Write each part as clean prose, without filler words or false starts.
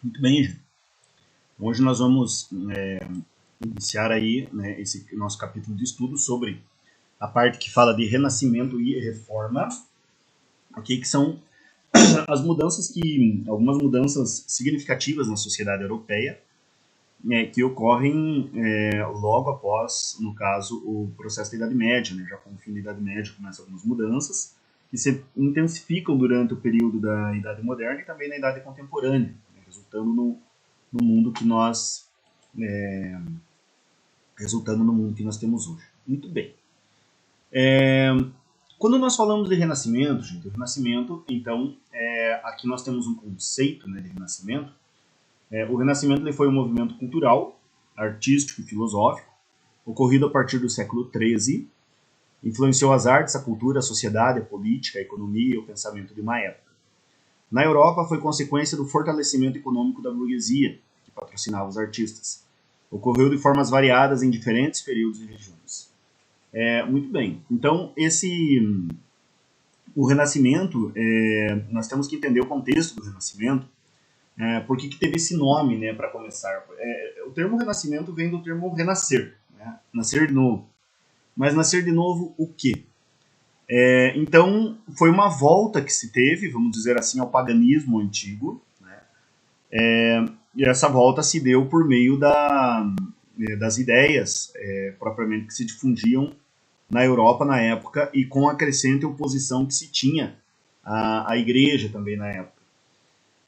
Muito bem, gente. Hoje nós vamos iniciar aí, né, esse nosso capítulo de estudo sobre a parte que fala de renascimento e reforma, ok? Que são as mudanças algumas mudanças significativas na sociedade europeia, né, que ocorrem logo após, no caso, o processo da Idade Média, né? Já com o fim da Idade Média começam algumas mudanças que se intensificam durante o período da Idade Moderna e também na Idade Contemporânea, né, no mundo que nós resultando no mundo que nós temos hoje. Muito bem. Quando nós falamos de Renascimento, gente, o Renascimento, então, aqui nós temos um conceito, né, de Renascimento. O Renascimento ele foi um movimento cultural, artístico e filosófico, ocorrido a partir do século XIII, influenciou as artes, a cultura, a sociedade, a política, a economia e o pensamento de uma época. Na Europa, foi consequência do fortalecimento econômico da burguesia, que patrocinava os artistas. Ocorreu de formas variadas em diferentes períodos e regiões. Muito bem. Então, o Renascimento, nós temos que entender o contexto do Renascimento. Por que teve esse nome, né, para começar? O termo Renascimento vem do termo renascer, né? Nascer de novo. Mas nascer de novo o quê? Então, foi uma volta que se teve, vamos dizer assim, ao paganismo antigo, né? E essa volta se deu por meio das ideias propriamente que se difundiam na Europa na época e com a crescente oposição que se tinha à igreja também na época.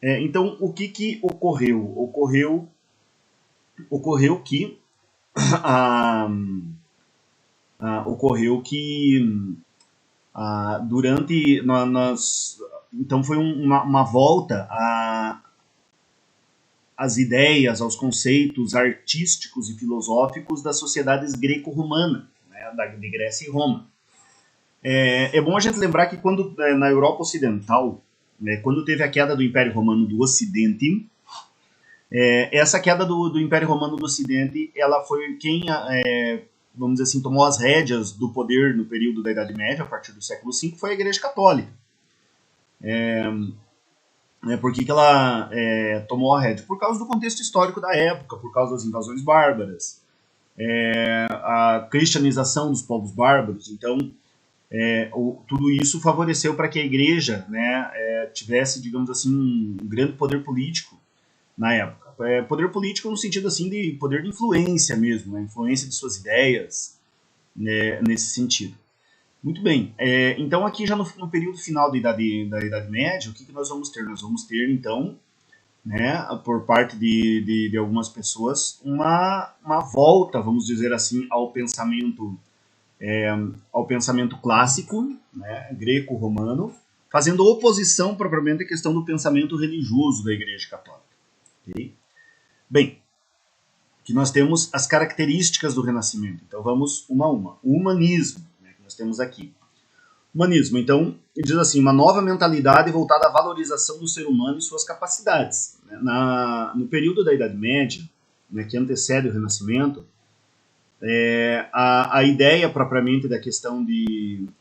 Então, o que ocorreu? Ocorreu que ocorreu que durante então foi uma volta às ideias, aos conceitos artísticos e filosóficos das sociedades greco-romanas, né, de Grécia e Roma. É bom a gente lembrar que quando na Europa Ocidental, quando teve a queda do Império Romano do Ocidente, essa queda do Império Romano do Ocidente, ela foi quem, vamos dizer assim, tomou as rédeas do poder no período da Idade Média, a partir do século V, foi a Igreja Católica. Por que ela tomou a rédea? Por causa do contexto histórico da época, por causa das invasões bárbaras, a cristianização dos povos bárbaros. Então, tudo isso favoreceu para que a igreja, né, tivesse, digamos assim, um grande poder político na época. Poder político no sentido assim de poder de influência mesmo, né, influência de suas ideias, né, nesse sentido. Muito bem. Então aqui já no período final da Idade Média, o que nós vamos ter? Nós vamos ter então, né, por parte de algumas pessoas, uma volta, vamos dizer assim, ao pensamento clássico, né, greco-romano, fazendo oposição propriamente à questão do pensamento religioso da Igreja Católica. Okay? Bem, que nós temos as características do Renascimento. Então vamos uma a uma. O humanismo, né, que nós temos aqui. Humanismo, então, ele diz assim, uma nova mentalidade voltada à valorização do ser humano e suas capacidades. No período da Idade Média, né, que antecede o Renascimento, a ideia propriamente da questão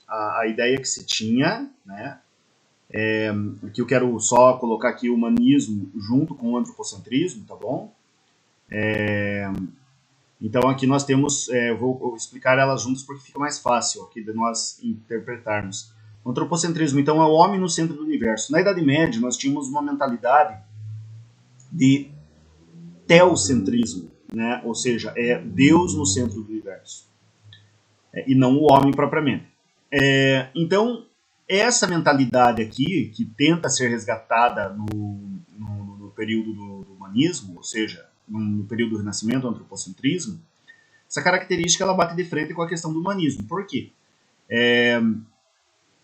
a ideia que se tinha, né, que eu quero só colocar aqui o humanismo junto com o antropocentrismo, tá bom? Então aqui nós temos, vou explicar elas juntas porque fica mais fácil aqui de nós interpretarmos. O antropocentrismo, então, é o homem no centro do universo. Na Idade Média nós tínhamos uma mentalidade de teocentrismo, né? Ou seja, é Deus no centro do universo, e não o homem propriamente. Então, essa mentalidade aqui, que tenta ser resgatada no período do humanismo, ou seja, no período do Renascimento, o antropocentrismo, essa característica ela bate de frente com a questão do humanismo. Por quê?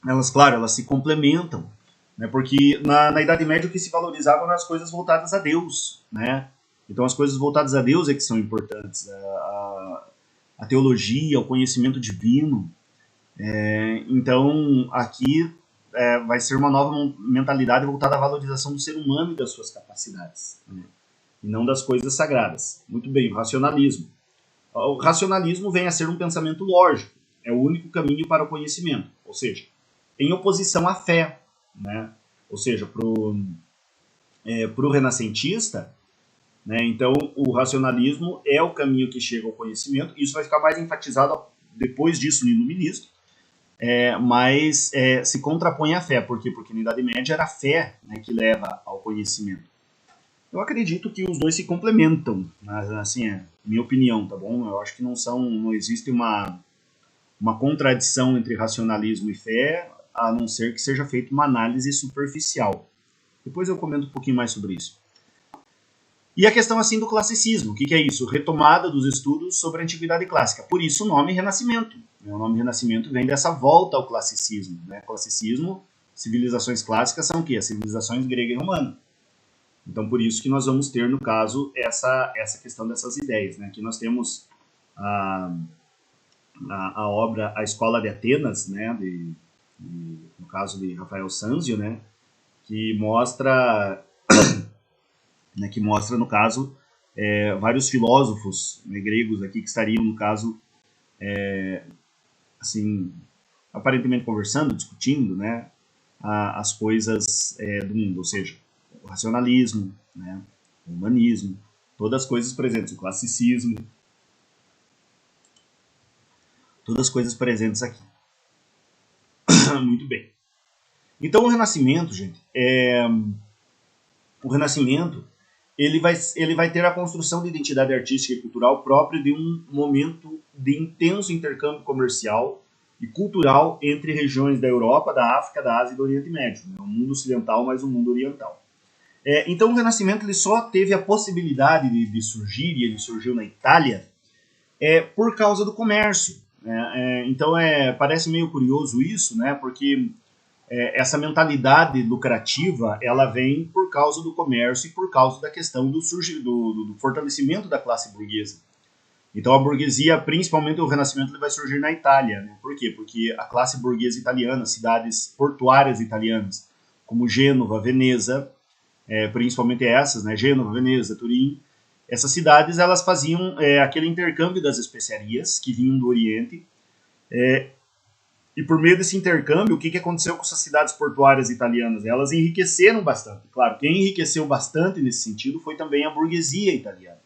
Elas se complementam, né? Porque na Idade Média o que se valorizava eram as coisas voltadas a Deus, né? Então as coisas voltadas a Deus é que são importantes, a teologia, o conhecimento divino. Então aqui vai ser uma nova mentalidade voltada à valorização do ser humano e das suas capacidades, né? E não das coisas sagradas. Muito bem, o racionalismo. O racionalismo vem a ser um pensamento lógico, é o único caminho para o conhecimento, ou seja, em oposição à fé, né? Ou seja, para o renascentista, né, então o racionalismo é o caminho que chega ao conhecimento. Isso vai ficar mais enfatizado depois disso no Iluminismo, mas se contrapõe à fé. Por quê? Porque na Idade Média era a fé, né, que leva ao conhecimento. Eu acredito que os dois se complementam, mas, assim, é minha opinião, tá bom? Eu acho que não existe uma contradição entre racionalismo e fé, a não ser que seja feita uma análise superficial. Depois eu comento um pouquinho mais sobre isso. E a questão assim do classicismo, o que é isso? Retomada dos estudos sobre a antiguidade clássica. Por isso o nome Renascimento. O nome Renascimento vem dessa volta ao classicismo. Né? Classicismo, civilizações clássicas são o quê? As civilizações grega e romana. Então por isso que nós vamos ter, no caso, essa questão dessas ideias. Né? Aqui nós temos a obra A Escola de Atenas, né? No caso de Rafael Sanzio, né? que mostra, no caso, vários filósofos, né, gregos aqui que estariam, no caso, assim, aparentemente conversando, discutindo, né, as coisas do mundo, ou seja, o racionalismo, né, o humanismo, todas as coisas presentes, o classicismo, todas as coisas presentes aqui. Muito bem. Então o Renascimento, gente, ele vai ter a construção de identidade artística e cultural própria de um momento de intenso intercâmbio comercial e cultural entre regiões da Europa, da África, da Ásia e do Oriente Médio, né? O mundo ocidental mais o mundo oriental. Então o Renascimento ele só teve a possibilidade de surgir, e ele surgiu na Itália, por causa do comércio. Então parece meio curioso isso, né? Porque essa mentalidade lucrativa ela vem por causa do comércio e por causa da questão do fortalecimento da classe burguesa. Então a burguesia, principalmente o Renascimento, ele vai surgir na Itália. Né? Por quê? Porque a classe burguesa italiana, cidades portuárias italianas, como Gênova, Veneza, principalmente essas, né? Gênova, Veneza, Turim, essas cidades elas faziam aquele intercâmbio das especiarias que vinham do Oriente, e por meio desse intercâmbio, o que aconteceu com essas cidades portuárias italianas? Elas enriqueceram bastante. Claro, quem enriqueceu bastante nesse sentido foi também a burguesia italiana.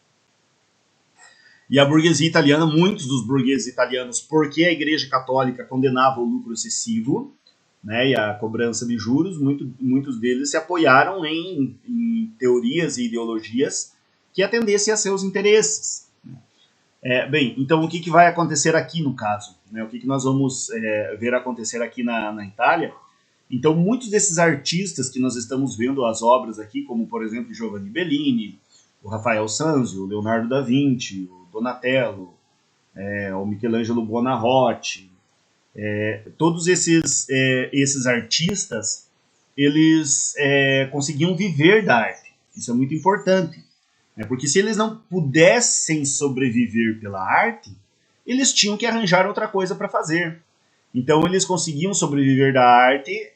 E a burguesia italiana, muitos dos burgueses italianos, porque a Igreja Católica condenava o lucro excessivo, né, e a cobrança de juros, muitos deles se apoiaram em teorias e ideologias que atendessem a seus interesses. Bem, então o que vai acontecer aqui no caso? Né? O que nós vamos ver acontecer aqui na Itália? Então muitos desses artistas que nós estamos vendo as obras aqui, como por exemplo Giovanni Bellini, o Rafael Sanzio, o Leonardo da Vinci, o Donatello, o Michelangelo Buonarroti, todos esses artistas, eles conseguiam viver da arte. Isso é muito importante. Porque se eles não pudessem sobreviver pela arte, eles tinham que arranjar outra coisa para fazer. Então eles conseguiam sobreviver da arte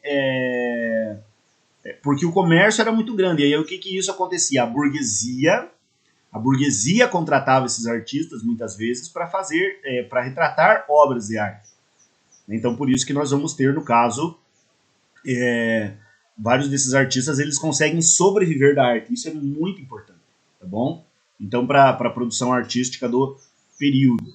porque o comércio era muito grande. E aí o que isso acontecia? A burguesia contratava esses artistas muitas vezes para para retratar obras de arte. Então por isso que nós vamos ter, no caso, vários desses artistas eles conseguem sobreviver da arte. Isso é muito importante. Tá bom? Então, para a produção artística do período.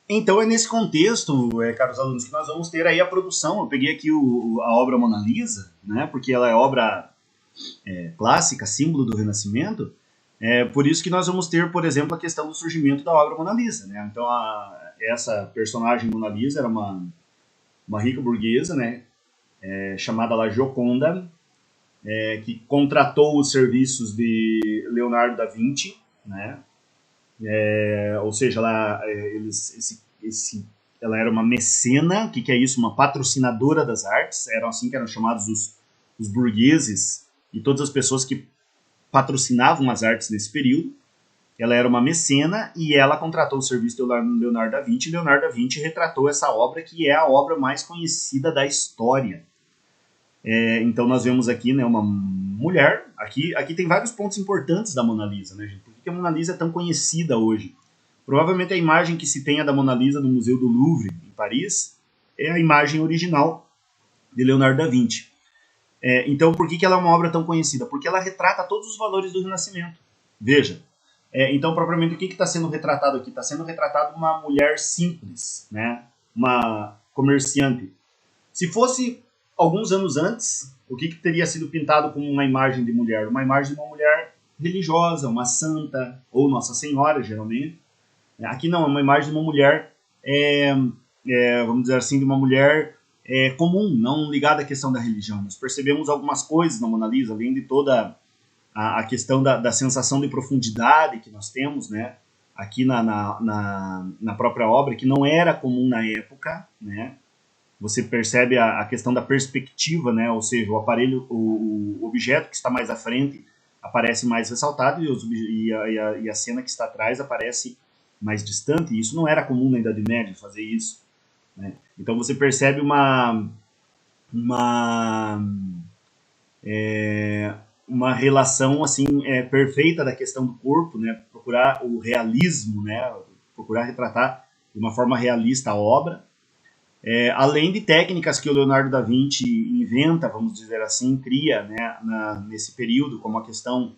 Então, é nesse contexto, caros alunos, que nós vamos ter aí a produção. Eu peguei aqui a obra Mona Lisa, né, porque ela é obra clássica, símbolo do Renascimento. Por isso que nós vamos ter, por exemplo, a questão do surgimento da obra Mona Lisa. Né? Então, essa personagem Mona Lisa era uma rica burguesa, né, chamada lá Gioconda, que contratou os serviços de Leonardo da Vinci, né? Ou seja, ela era uma mecena. O que é isso? Uma patrocinadora das artes. Eram assim que eram chamados os burgueses e todas as pessoas que patrocinavam as artes nesse período. Ela era uma mecena e ela contratou o serviço de Leonardo da Vinci. E Leonardo da Vinci retratou essa obra, que é a obra mais conhecida da história. Então nós vemos aqui, né, uma mulher. Aqui tem vários pontos importantes da Mona Lisa, né, gente? Por que a Mona Lisa é tão conhecida hoje? Provavelmente a imagem que se tem da Mona Lisa no Museu do Louvre, em Paris, é a imagem original de Leonardo da Vinci. Então, por que ela é uma obra tão conhecida? Porque ela retrata todos os valores do Renascimento. Veja, então, propriamente, o que está sendo retratado aqui? Está sendo retratado uma mulher simples, né? Uma comerciante. Se fosse alguns anos antes, o que teria sido pintado como uma imagem de mulher? Uma imagem de uma mulher religiosa, uma santa, ou Nossa Senhora, geralmente. Aqui não, é uma imagem de uma mulher, vamos dizer assim, de uma mulher comum, não ligada à questão da religião. Nós percebemos algumas coisas na Mona Lisa, além de toda a questão da sensação de profundidade que nós temos, né, aqui na própria obra, que não era comum na época, né. Você percebe a questão da perspectiva, né, ou seja, o aparelho, o objeto que está mais à frente aparece mais ressaltado e a cena que está atrás aparece mais distante, e isso não era comum na Idade Média fazer isso, né? Então você percebe uma relação assim perfeita da questão do corpo, né? Procurar o realismo, né? Procurar retratar de uma forma realista a obra, além de técnicas que o Leonardo da Vinci inventa, vamos dizer assim, cria, né? Nesse período, como a questão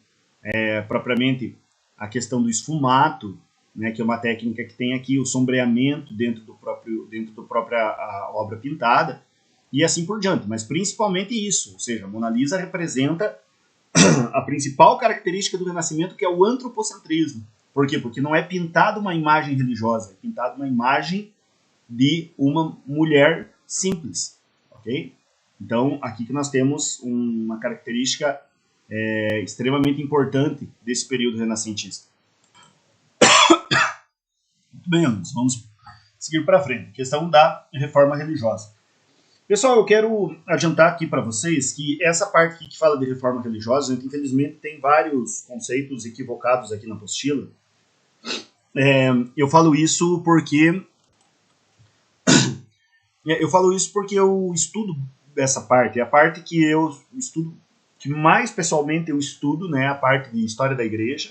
propriamente a questão do esfumato, né, que é uma técnica que tem aqui o sombreamento dentro da própria obra pintada, e assim por diante, mas principalmente isso, ou seja, a Mona Lisa representa a principal característica do Renascimento, que é o antropocentrismo. Por quê? Porque não é pintada uma imagem religiosa, é pintada uma imagem de uma mulher simples, ok? Então, aqui que nós temos uma característica extremamente importante desse período renascentista. Muito bem, alunos, vamos seguir para frente. Questão da reforma religiosa. Pessoal, eu quero adiantar aqui para vocês que essa parte aqui que fala de reforma religiosa, a gente, infelizmente, tem vários conceitos equivocados aqui na apostila. Eu falo isso porque eu estudo essa parte. É a parte que eu estudo, que mais pessoalmente eu estudo, né, a parte de história da igreja.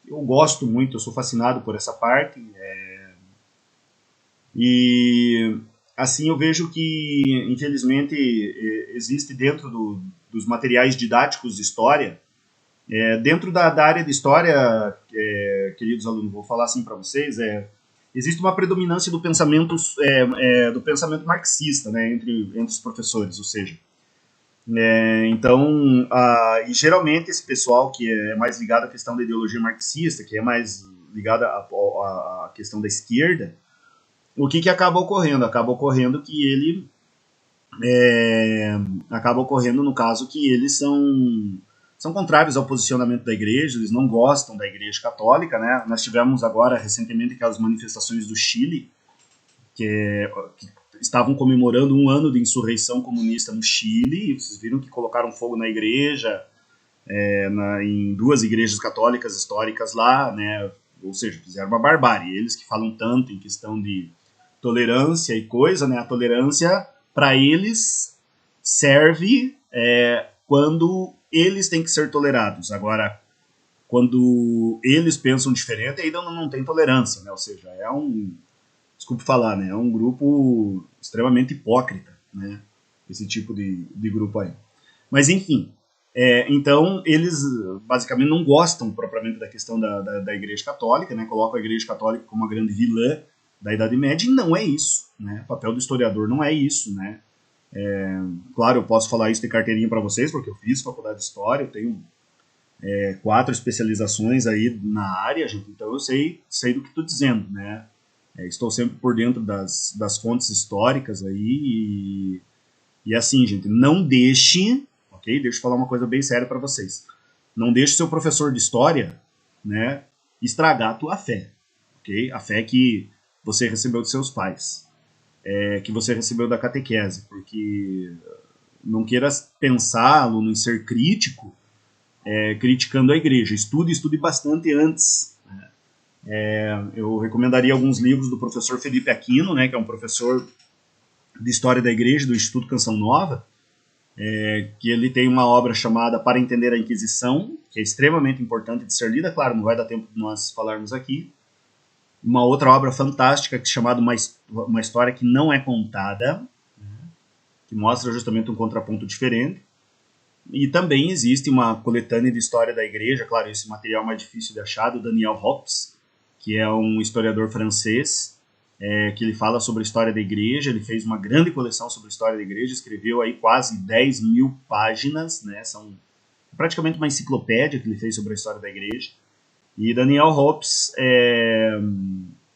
Eu gosto muito, eu sou fascinado por essa parte. E assim eu vejo que, infelizmente, existe dentro dos materiais didáticos de história, dentro da área de história, queridos alunos, vou falar assim para vocês, existe uma predominância do pensamento marxista, né, entre os professores, ou seja, então, e geralmente esse pessoal que é mais ligado à questão da ideologia marxista, que é mais ligado à questão da esquerda, o que acaba ocorrendo? Acaba ocorrendo que ele acaba ocorrendo no caso que eles são contrários ao posicionamento da igreja, eles não gostam da igreja católica, né? Nós tivemos agora recentemente aquelas manifestações do Chile que estavam comemorando 1 ano de insurreição comunista no Chile, e vocês viram que colocaram fogo na igreja, em 2 igrejas católicas históricas lá, né? Ou seja, fizeram uma barbárie. Eles que falam tanto em questão de tolerância e coisa, né? A tolerância para eles serve quando eles têm que ser tolerados. Agora, quando eles pensam diferente, aí não tem tolerância, né? Ou seja, desculpe falar, né? É um grupo extremamente hipócrita, né? Esse tipo de grupo aí. Mas, enfim, então eles basicamente não gostam propriamente da questão da Igreja Católica, né? Colocam a Igreja Católica como uma grande vilã da Idade Média, e não é isso, né? O papel do historiador não é isso, né? Claro, eu posso falar isso de carteirinha para vocês, porque eu fiz faculdade de História, eu tenho 4 especializações aí na área, gente, então eu sei do que estou dizendo, né? Estou sempre por dentro das fontes históricas aí, e assim, gente, não deixe, ok? Deixa eu falar uma coisa bem séria para vocês. Não deixe seu professor de história, né, estragar a tua fé, ok? A fé que você recebeu dos seus pais, que você recebeu da catequese, porque não queira pensar, aluno, em ser crítico, criticando a igreja. Estude bastante antes. Eu recomendaria alguns livros do professor Felipe Aquino, né, que é um professor de História da Igreja do Instituto Canção Nova, que ele tem uma obra chamada Para Entender a Inquisição, que é extremamente importante de ser lida, claro, não vai dar tempo de nós falarmos aqui. Uma outra obra fantástica que é chamada Uma História que Não é Contada, que mostra justamente um contraponto diferente. E também existe uma coletânea de história da igreja, claro, esse material mais difícil de achar, do Daniel Hobbes, que é um historiador francês, que ele fala sobre a história da igreja. Ele fez uma grande coleção sobre a história da igreja, escreveu aí quase 10 mil páginas, né, são praticamente uma enciclopédia que ele fez sobre a história da igreja. E Daniel Hobbes,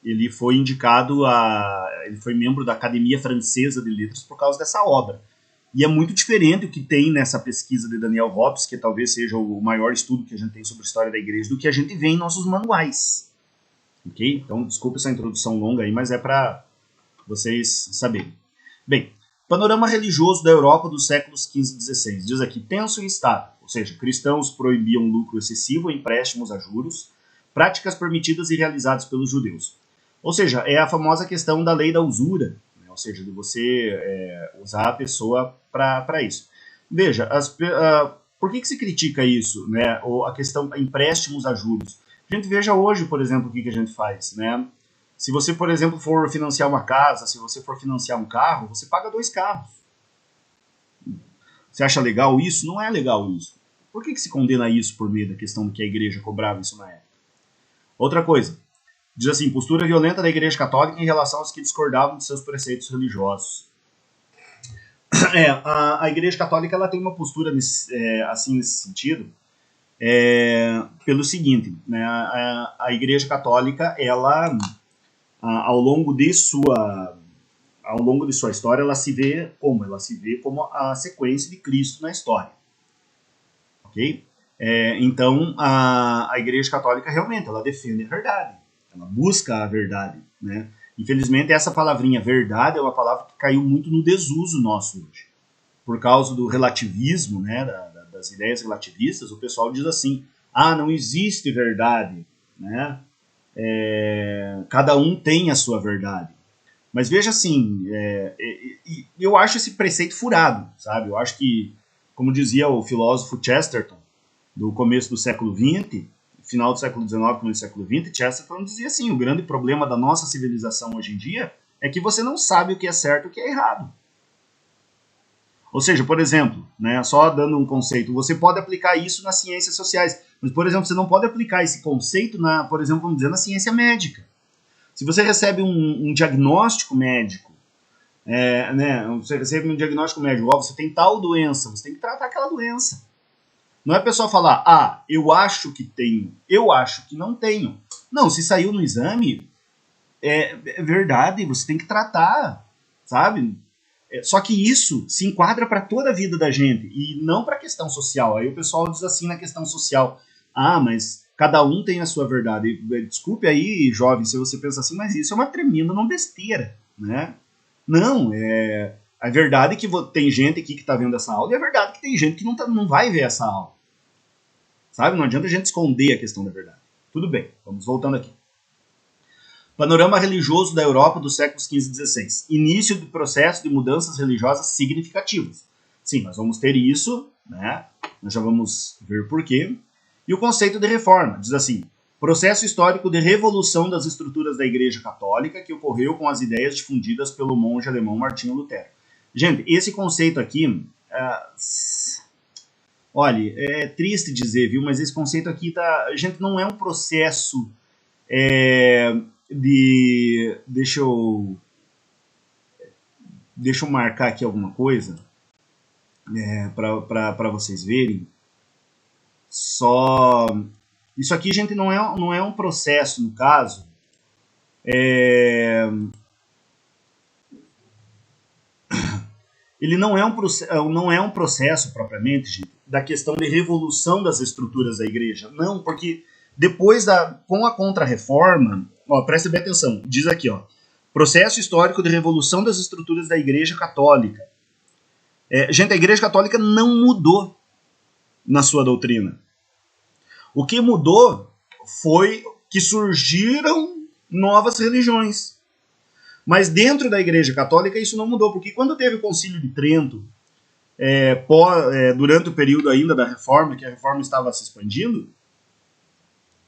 ele foi ele foi membro da Academia Francesa de Letras por causa dessa obra. E é muito diferente o que tem nessa pesquisa de Daniel Hobbes, que talvez seja o maior estudo que a gente tem sobre a história da igreja, do que a gente vê em nossos manuais. Ok? Então, desculpa essa introdução longa aí, mas é para vocês saberem. Bem, panorama religioso da Europa dos séculos XV e XVI. Diz aqui, tenso e instável, ou seja, cristãos proibiam lucro excessivo em empréstimos a juros, práticas permitidas e realizadas pelos judeus. Ou seja, é a famosa questão da lei da usura, né? Ou seja, de você usar a pessoa para isso. Veja, por que se critica isso, né? Ou a questão de empréstimos a juros? A gente veja hoje, por exemplo, o que a gente faz, né? Se você, por exemplo, for financiar uma casa, se você for financiar um carro, você paga 2 carros. Você acha legal isso? Não é legal isso. Por que se condena isso por meio da questão de que a igreja cobrava isso na época? Outra coisa, diz assim, postura violenta da igreja católica em relação aos que discordavam de seus preceitos religiosos. A igreja católica ela tem uma postura nesse sentido, pelo seguinte, né, a igreja católica, ela, ao longo de sua história, ela se vê como a sequência de Cristo na história. Ok? Então, a igreja católica realmente, ela defende a verdade, ela busca a verdade, né? Infelizmente, essa palavrinha verdade é uma palavra que caiu muito no desuso nosso hoje. Por causa do relativismo, né, das ideias relativistas, o pessoal diz assim, não existe verdade, né? Cada um tem a sua verdade. Mas veja assim, eu acho esse preceito furado, sabe? Eu acho que, como dizia o filósofo Chesterton, do começo do século XX, final do século XIX, começo do século XX, Chesterton dizia assim, o grande problema da nossa civilização hoje em dia é que você não sabe o que é certo e o que é errado. Ou seja, por exemplo, né, só dando um conceito, você pode aplicar isso nas ciências sociais, mas, por exemplo, você não pode aplicar esse conceito, por exemplo, vamos dizer, na ciência médica. Se você recebe um diagnóstico médico, você recebe um diagnóstico médico, você tem tal doença, você tem que tratar aquela doença. Não é a pessoa falar, eu acho que tenho, eu acho que não tenho. Não, se saiu no exame, é verdade, você tem que tratar, sabe? Só que isso se enquadra para toda a vida da gente e não para a questão social. Aí o pessoal diz assim na questão social, mas cada um tem a sua verdade. Desculpe aí, jovem, se você pensa assim, mas isso é uma tremenda não besteira, né? Não, a verdade é que tem gente aqui que está vendo essa aula e é verdade que tem gente que não vai ver essa aula. Sabe? Não adianta a gente esconder a questão da verdade. Tudo bem, vamos voltando aqui. Panorama religioso da Europa dos séculos XV e XVI. Início do processo de mudanças religiosas significativas. Sim, nós vamos ter isso, né? Nós já vamos ver por quê. E o conceito de reforma, diz assim, processo histórico de revolução das estruturas da Igreja Católica que ocorreu com as ideias difundidas pelo monge alemão Martinho Lutero. Gente, esse conceito aqui, olha, é triste dizer, viu, mas esse conceito aqui gente, não é um processo deixa eu marcar aqui alguma coisa para vocês verem. Isso aqui, gente, não é um processo, no caso. Ele não é um processo propriamente, gente, da questão de revolução das estruturas da igreja. Não, porque depois com a Contra-Reforma, preste bem atenção, diz aqui, processo histórico de revolução das estruturas da Igreja Católica. Gente, a Igreja Católica não mudou na sua doutrina. O que mudou foi que surgiram novas religiões. Mas dentro da Igreja Católica isso não mudou, porque quando teve o Concílio de Trento, durante o período ainda da Reforma, que a Reforma estava se expandindo,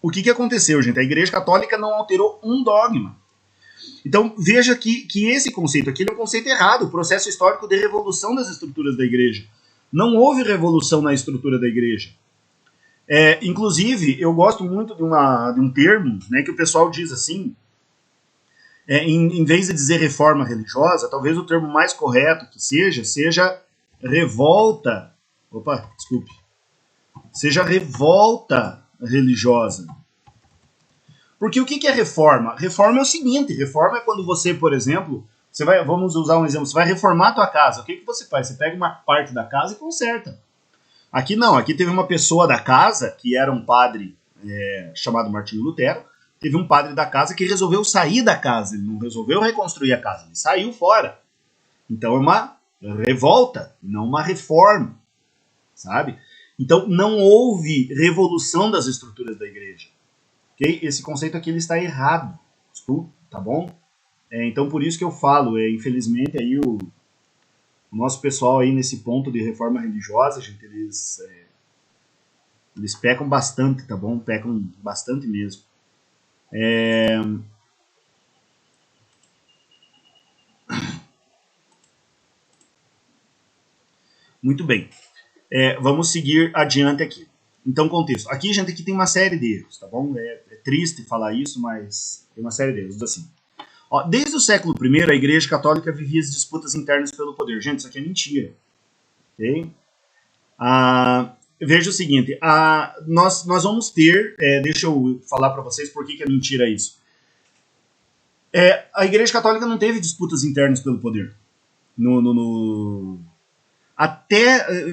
o que aconteceu, gente? A Igreja Católica não alterou um dogma. Então, veja que esse conceito aqui é um conceito errado, o processo histórico de revolução das estruturas da Igreja. Não houve revolução na estrutura da igreja. Inclusive, eu gosto muito de um termo, né, que o pessoal diz assim, em vez de dizer reforma religiosa, talvez o termo mais correto que seja revolta, seja revolta religiosa. Porque o que é reforma? Reforma é o seguinte, reforma é quando você, por exemplo, vamos usar um exemplo, você vai reformar a tua casa, o que você faz? Você pega uma parte da casa e conserta. Aqui não, aqui teve uma pessoa da casa, que era um padre chamado Martinho Lutero, teve um padre da casa que resolveu sair da casa, ele não resolveu reconstruir a casa, ele saiu fora. Então é uma revolta, não uma reforma, sabe? Então não houve revolução das estruturas da igreja. Okay? Esse conceito aqui ele está errado, tá bom? Então por isso que eu falo, infelizmente aí o nosso pessoal aí nesse ponto de reforma religiosa, gente, eles pecam bastante, tá bom? Pecam bastante mesmo. Muito bem. Vamos seguir adiante aqui. Então, contexto. Aqui, gente, aqui tem uma série de erros, tá bom? É triste falar isso, mas tem uma série de erros. Assim. Desde o século I, a Igreja Católica vivia as disputas internas pelo poder. Gente, isso aqui é mentira. Okay? Veja o seguinte, nós vamos ter, deixa eu falar para vocês por que é mentira isso. A Igreja Católica não teve disputas internas pelo poder.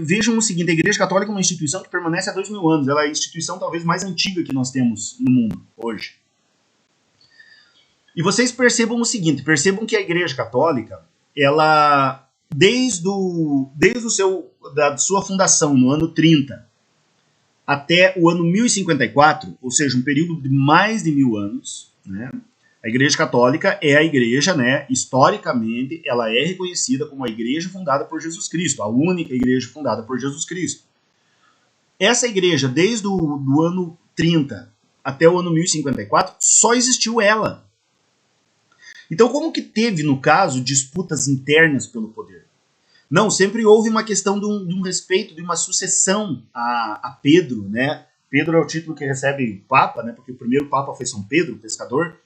Vejam o seguinte, a Igreja Católica é uma instituição que permanece há 2000 anos. Ela é a instituição talvez mais antiga que nós temos no mundo hoje. E vocês percebam o seguinte, percebam que a Igreja Católica, ela, desde da sua fundação no ano 30 até o ano 1054, ou seja, um período de mais de 1000 anos, né, a Igreja Católica é a igreja, né, historicamente, ela é reconhecida como a igreja fundada por Jesus Cristo, a única igreja fundada por Jesus Cristo. Essa igreja, desde o ano 30 até o ano 1054, só existiu ela. Então, como que teve, no caso, disputas internas pelo poder? Não, sempre houve uma questão de um respeito, de uma sucessão a Pedro, né? Pedro é o título que recebe Papa, né? Porque o primeiro Papa foi São Pedro, o pescador.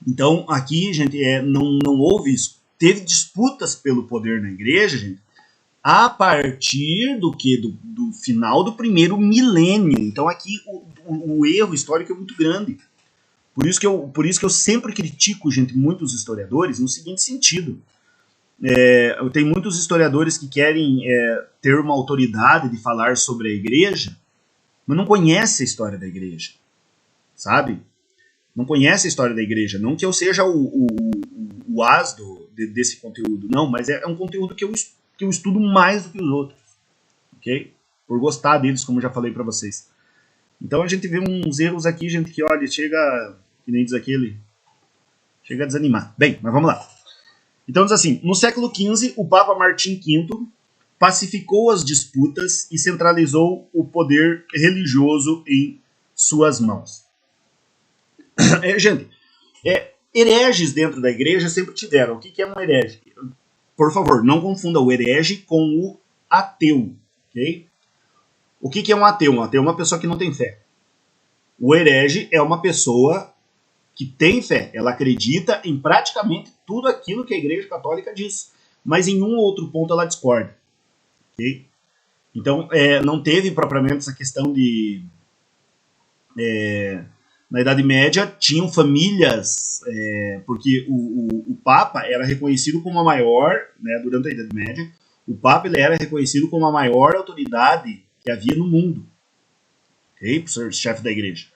Então, aqui, gente, não houve isso. Teve disputas pelo poder na igreja, gente, a partir do final do primeiro milênio. Então, aqui, o erro histórico é muito grande. Por isso que eu sempre critico, gente, muitos historiadores no seguinte sentido. Tem muitos historiadores que querem ter uma autoridade de falar sobre a igreja, mas não conhece a história da igreja, sabe? Não conhece a história da igreja. Não que eu seja o as desse conteúdo, não, mas é um conteúdo que eu estudo mais do que os outros, ok? Por gostar deles, como eu já falei para vocês. Então a gente vê uns erros aqui, gente, que olha, chega, que nem diz aquele, chega a desanimar. Bem, mas vamos lá. Então diz assim, no século XV, o Papa Martim V pacificou as disputas e centralizou o poder religioso em suas mãos. Gente, hereges dentro da igreja sempre tiveram. O que é um herege? Por favor, não confunda o herege com o ateu, ok? O que é um ateu? Um ateu é uma pessoa que não tem fé. O herege é uma pessoa que tem fé. Ela acredita em praticamente tudo aquilo que a Igreja Católica diz. Mas em um ou outro ponto ela discorda. Okay? Então, não teve propriamente essa questão de... na Idade Média, tinham famílias... porque o Papa era reconhecido como a maior... Né, durante a Idade Média, o Papa ele era reconhecido como a maior autoridade que havia no mundo, okay? Por ser chefe da igreja.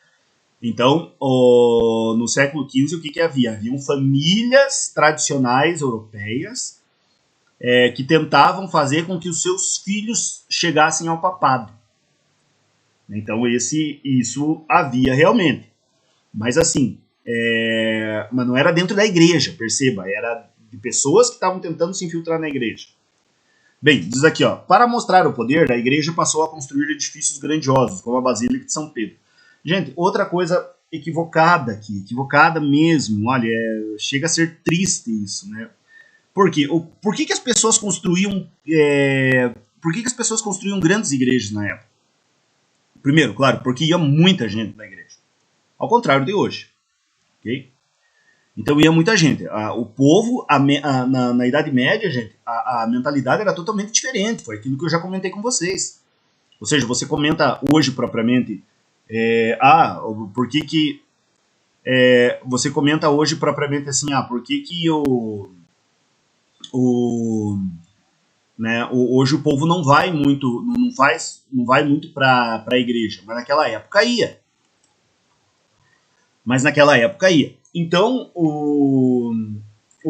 Então, no século XV, o que havia? Haviam famílias tradicionais europeias que tentavam fazer com que os seus filhos chegassem ao papado. Então, isso havia realmente. Mas assim, mas não era dentro da igreja, perceba, era de pessoas que estavam tentando se infiltrar na igreja. Bem, diz aqui, para mostrar o poder, a igreja passou a construir edifícios grandiosos, como a Basílica de São Pedro. Gente, outra coisa equivocada aqui, equivocada mesmo, olha, chega a ser triste isso, né? Por quê? Por que as pessoas construíam... por que as pessoas construíam grandes igrejas na época? Primeiro, claro, porque ia muita gente na igreja. Ao contrário de hoje. Ok? Então ia muita gente. O povo, na Idade Média, gente, a mentalidade era totalmente diferente. Foi aquilo que eu já comentei com vocês. Ou seja, você comenta hoje propriamente... por que que... você comenta hoje propriamente assim, por que que hoje o povo não vai muito, não vai muito para a igreja, mas naquela época ia. Então, o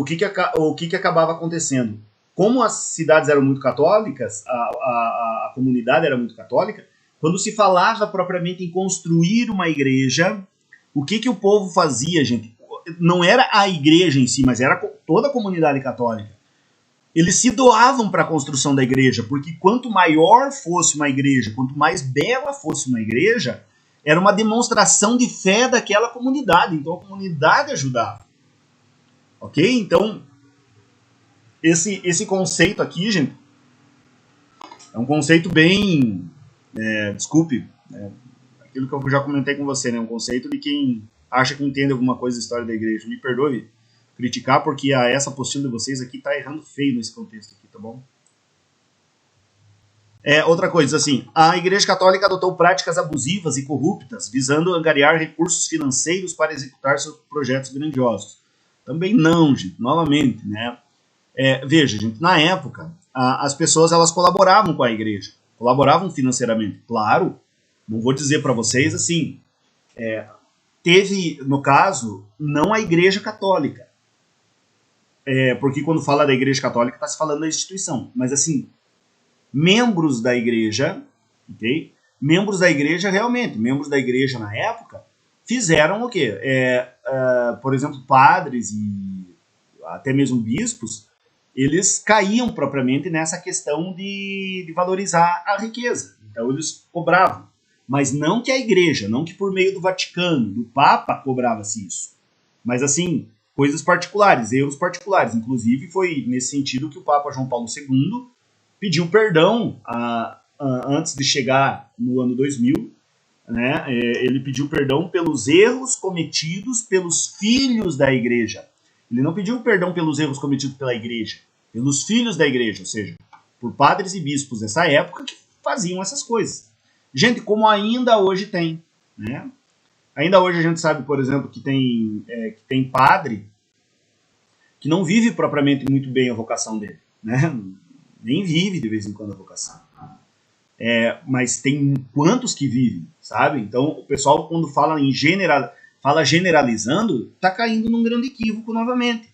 que que acabava acontecendo? Como as cidades eram muito católicas, a comunidade era muito católica, quando se falava propriamente em construir uma igreja, o que que o povo fazia, gente? Não era a igreja em si, mas era toda a comunidade católica. Eles se doavam para a construção da igreja, porque quanto maior fosse uma igreja, quanto mais bela fosse uma igreja, era uma demonstração de fé daquela comunidade. Então a comunidade ajudava. Ok? Então, esse conceito aqui, gente, é um conceito bem... desculpe, aquilo que eu já comentei com você, né? Um conceito de quem acha que entende alguma coisa da história da igreja. Me perdoe criticar, porque essa postura de vocês aqui tá errando feio nesse contexto aqui, tá bom? Outra coisa, assim, a Igreja Católica adotou práticas abusivas e corruptas, visando angariar recursos financeiros para executar seus projetos grandiosos. Também não, gente, novamente, né? Veja, gente, na época, as pessoas elas colaboravam com a igreja, colaboravam financeiramente. Claro, não vou dizer para vocês assim, teve, no caso, não a Igreja Católica, porque quando fala da Igreja Católica está se falando da instituição, mas assim, membros da igreja, ok? Membros da igreja realmente, membros da igreja na época, fizeram o quê? Por exemplo, padres e até mesmo bispos, eles caíam propriamente nessa questão de valorizar a riqueza. Então eles cobravam. Mas não que a igreja, não que por meio do Vaticano, do Papa, cobrava-se isso. Mas assim, coisas particulares, erros particulares. Inclusive foi nesse sentido que o Papa João Paulo II pediu perdão antes de chegar no ano 2000, né? Ele pediu perdão pelos erros cometidos pelos filhos da igreja. Ele não pediu perdão pelos erros cometidos pela igreja, pelos filhos da igreja, ou seja, por padres e bispos dessa época que faziam essas coisas. Gente, como ainda hoje tem, né? Ainda hoje a gente sabe, por exemplo, que tem padre que não vive propriamente muito bem a vocação dele, né? Nem vive de vez em quando a vocação. Mas tem quantos que vivem, sabe? Então o pessoal quando fala generalizando, está caindo num grande equívoco novamente.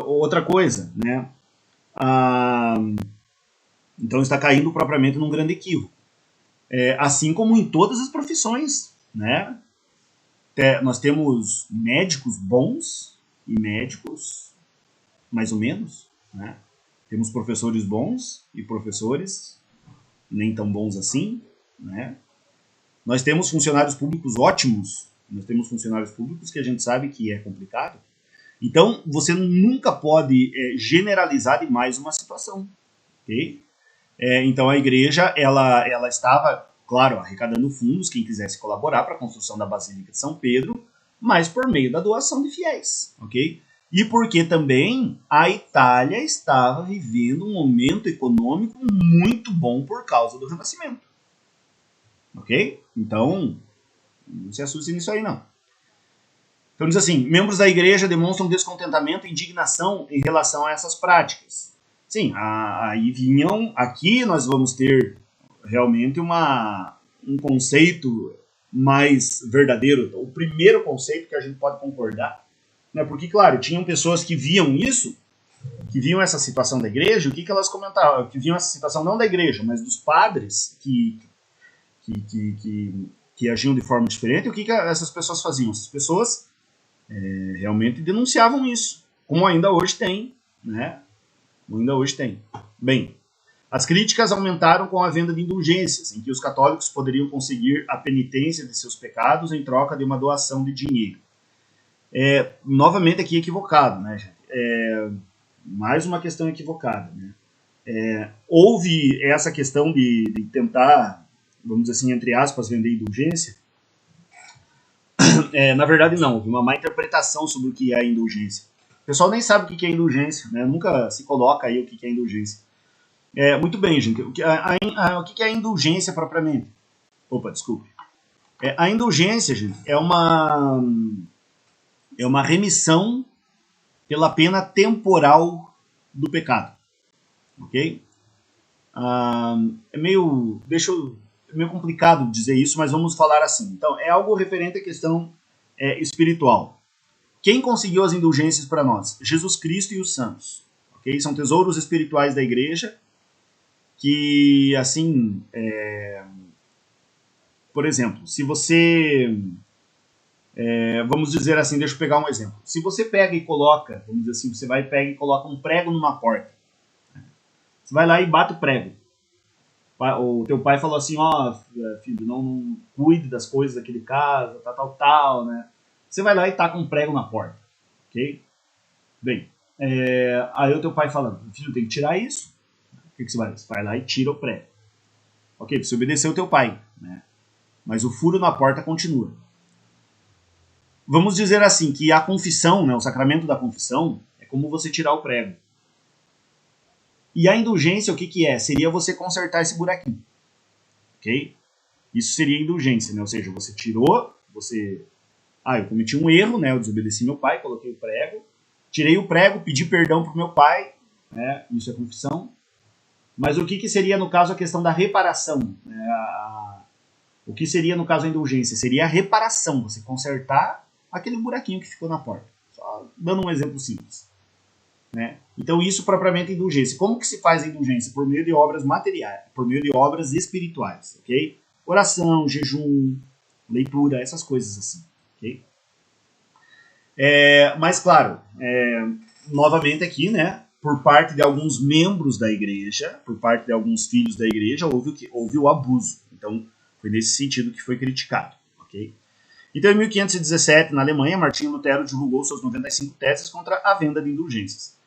Outra coisa, né? Então está caindo propriamente num grande equívoco. Assim como em todas as profissões, né? Nós temos médicos bons e médicos mais ou menos, né? Temos professores bons e professores nem tão bons assim, né? Nós temos funcionários públicos ótimos, nós temos funcionários públicos que a gente sabe que é complicado. Então, você nunca pode generalizar demais uma situação, ok? Então, a igreja, ela estava, claro, arrecadando fundos, quem quisesse colaborar para a construção da Basílica de São Pedro, mas por meio da doação de fiéis, ok? E porque também a Itália estava vivendo um momento econômico muito bom por causa do Renascimento. Ok? Então, não se assustem nisso aí, não. Então diz assim, membros da igreja demonstram descontentamento e indignação em relação a essas práticas. Sim, aí vinham, aqui nós vamos ter realmente um conceito mais verdadeiro. O primeiro conceito que a gente pode concordar, né, porque, claro, tinham pessoas que viam isso, que viam essa situação da igreja, o que elas comentavam? Que viam essa situação não da igreja, mas dos padres que agiam de forma diferente. O que essas pessoas faziam? Essas pessoas realmente denunciavam isso, como ainda hoje tem, né? Ainda hoje tem. Bem, as críticas aumentaram com a venda de indulgências, em que os católicos poderiam conseguir a penitência de seus pecados em troca de uma doação de dinheiro. Novamente aqui equivocado, né, gente? mais uma questão equivocada, né? Houve essa questão de tentar, vamos dizer assim, entre aspas, vender indulgência. Na verdade, não. Houve uma má interpretação sobre o que é indulgência. O pessoal nem sabe o que é indulgência, né? Nunca se coloca aí o que é indulgência. Muito bem, gente. O que é indulgência propriamente? Opa, desculpe. A indulgência, gente, é uma remissão pela pena temporal do pecado. Ok? É meio complicado dizer isso, mas vamos falar assim. Então, é algo referente à questão espiritual. Quem conseguiu as indulgências para nós? Jesus Cristo e os santos. Okay? São tesouros espirituais da igreja que, assim, por exemplo, se você... vamos dizer assim, deixa eu pegar um exemplo. Se você pega e coloca, vamos dizer assim, você vai pega e coloca um prego numa porta. Você vai lá e bate o prego. O teu pai falou assim, filho, não cuide das coisas daquele caso, tal, né? Você vai lá e taca um prego na porta, ok? Bem, aí o teu pai falando, filho, tem que tirar isso. O que você vai? Você vai lá e tira o prego. Ok, você obedeceu o teu pai, né? Mas o furo na porta continua. Vamos dizer assim, que a confissão, né, o sacramento da confissão, é como você tirar o prego. E a indulgência, o que é? Seria você consertar esse buraquinho. Ok? Isso seria indulgência, né? Ou seja, você tirou, eu cometi um erro, né? Eu desobedeci meu pai, coloquei o prego, tirei o prego, pedi perdão pro meu pai, né? Isso é confissão. Mas o que seria, no caso, a questão da reparação? Né? O que seria, no caso, a indulgência? Seria a reparação, você consertar aquele buraquinho que ficou na porta. Só dando um exemplo simples. Né? Então isso propriamente é indulgência. Como que se faz a indulgência? Por meio de obras materiais, por meio de obras espirituais, ok? Oração, jejum, leitura, essas coisas assim, ok? Mas claro, novamente aqui, né? Por parte de alguns membros da igreja, por parte de alguns filhos da igreja, houve o abuso. Então foi nesse sentido que foi criticado, ok? Então em 1517, na Alemanha, Martinho Lutero divulgou suas 95 teses contra a venda de indulgências.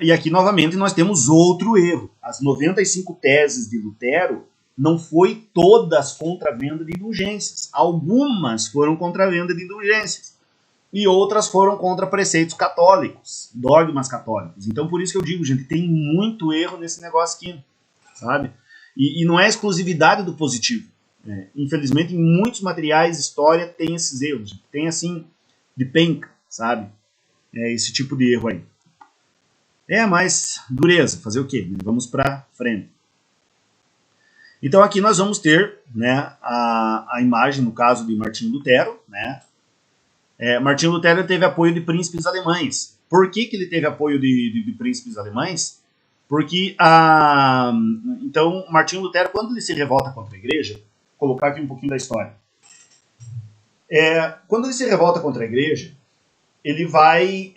E aqui, novamente, nós temos outro erro. As 95 teses de Lutero não foi todas contra a venda de indulgências. Algumas foram contra a venda de indulgências. E outras foram contra preceitos católicos, dogmas católicos. Então, por isso que eu digo, gente, tem muito erro nesse negócio aqui, sabe? E não é exclusividade do positivo. Infelizmente, em muitos materiais, história tem esses erros. Tem, assim, de penca, sabe? Esse tipo de erro aí. Mas dureza, fazer o quê? Vamos para frente. Então aqui nós vamos ter, né, a imagem, no caso de Martinho Lutero. Né? Martinho Lutero teve apoio de príncipes alemães. Por que ele teve apoio de príncipes alemães? Porque então Martinho Lutero, quando ele se revolta contra a igreja, vou colocar aqui um pouquinho da história. Quando ele se revolta contra a igreja, ele vai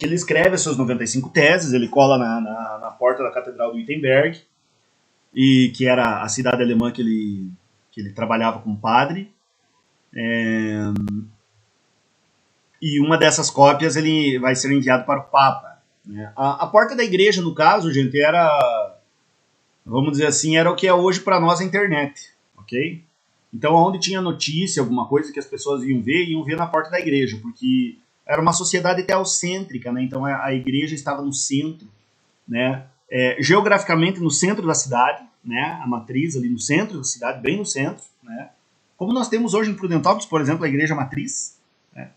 ele escreve as suas 95 teses, ele cola na porta da Catedral do Wittenberg, que era a cidade alemã que ele trabalhava como padre. E uma dessas cópias ele vai ser enviado para o Papa. Né? A porta da igreja, no caso, gente, era, vamos dizer assim, era o que é hoje para nós a internet. Ok? Então, onde tinha notícia, alguma coisa que as pessoas iam ver na porta da igreja, porque era uma sociedade teocêntrica, né? Então a igreja estava no centro, né? Geograficamente no centro da cidade, né? A matriz ali no centro da cidade, bem no centro, né? Como nós temos hoje em Prudentópolis, por exemplo, a igreja matriz, né?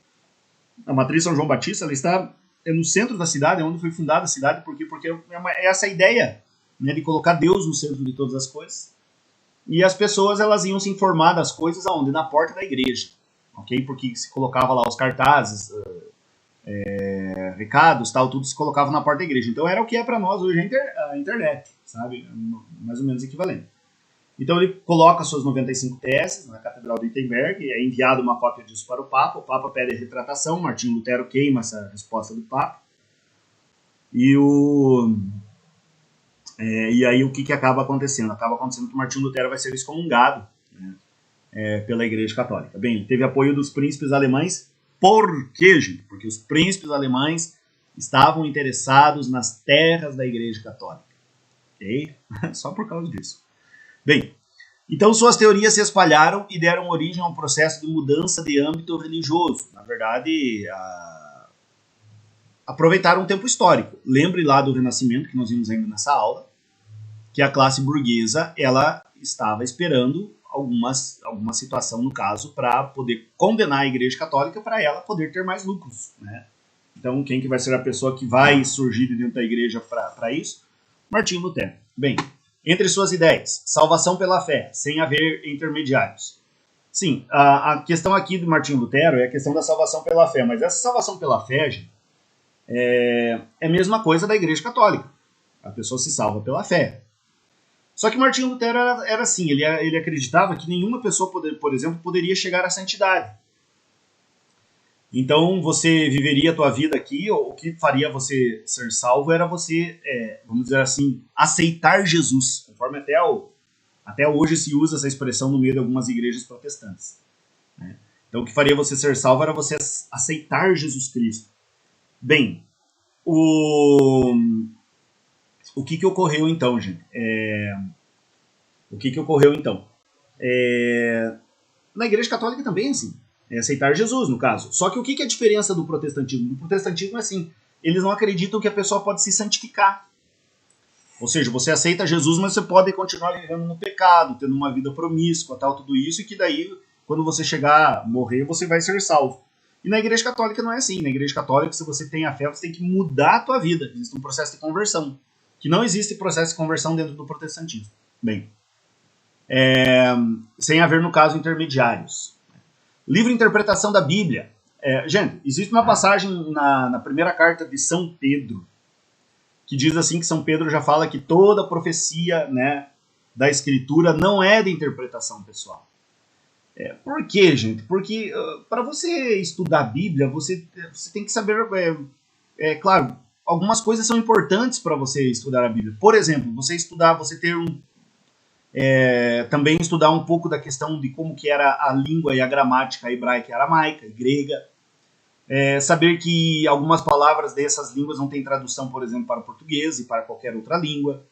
A matriz São João Batista, ela está no centro da cidade, é onde foi fundada a cidade, porque é essa ideia, né, de colocar Deus no centro de todas as coisas. E as pessoas, elas iam se informar das coisas aonde? Na porta da igreja, ok? Porque se colocava lá os cartazes, recados, tal, tudo se colocava na porta da igreja. Então era o que é para nós hoje a internet, sabe? Mais ou menos equivalente. Então ele coloca suas 95 teses na Catedral de Wittenberg, é enviado uma cópia disso para o Papa pede a retratação, Martinho Lutero queima essa resposta do Papa, e aí o que acaba acontecendo? Acaba acontecendo que Martinho Lutero vai ser excomungado, né? pela Igreja Católica. Bem, ele teve apoio dos príncipes alemães. Por quê, gente? Porque os príncipes alemães estavam interessados nas terras da Igreja Católica. Ok? Só por causa disso. Bem, então suas teorias se espalharam e deram origem a um processo de mudança de âmbito religioso. Na verdade, aproveitaram um tempo histórico. Lembre lá do Renascimento, que nós vimos ainda nessa aula, que a classe burguesa ela estava esperando alguma situação, no caso, para poder condenar a Igreja Católica para ela poder ter mais lucros, né? Então, quem que vai ser a pessoa que vai surgir dentro da igreja para isso? Martinho Lutero. Bem, entre suas ideias, salvação pela fé, sem haver intermediários. Sim, a questão aqui do Martinho Lutero é a questão da salvação pela fé, mas essa salvação pela fé, gente, é a mesma coisa da Igreja Católica. A pessoa se salva pela fé. Só que Martinho Lutero era assim, ele acreditava que nenhuma pessoa, por exemplo, poderia chegar à santidade. Então, você viveria a tua vida aqui, o que faria você ser salvo era você, vamos dizer assim, aceitar Jesus, conforme até hoje se usa essa expressão no meio de algumas igrejas protestantes, né? Então, o que faria você ser salvo era você aceitar Jesus Cristo. Bem, o que ocorreu então, gente? O que ocorreu então? Na Igreja Católica também, assim, é aceitar Jesus, no caso. Só que o que é a diferença do protestantismo? Do protestantismo é assim, eles não acreditam que a pessoa pode se santificar. Ou seja, você aceita Jesus, mas você pode continuar vivendo no pecado, tendo uma vida promíscua, tal, tudo isso, e que daí, quando você chegar a morrer, você vai ser salvo. E na Igreja Católica não é assim. Na Igreja Católica, se você tem a fé, você tem que mudar a tua vida. Existe um processo de conversão. Que não existe processo de conversão dentro do protestantismo. Bem, sem haver, no caso, intermediários. Livre interpretação da Bíblia. Gente, existe uma passagem na primeira carta de São Pedro, que diz assim que São Pedro já fala que toda profecia, né, da Escritura não é de interpretação pessoal. Por quê, gente? Porque para você estudar a Bíblia, você tem que saber, claro, algumas coisas são importantes para você estudar a Bíblia. Por exemplo, você ter também estudar um pouco da questão de como que era a língua e a gramática hebraica e aramaica, e grega. Saber que algumas palavras dessas línguas não têm tradução, por exemplo, para o português e para qualquer outra língua.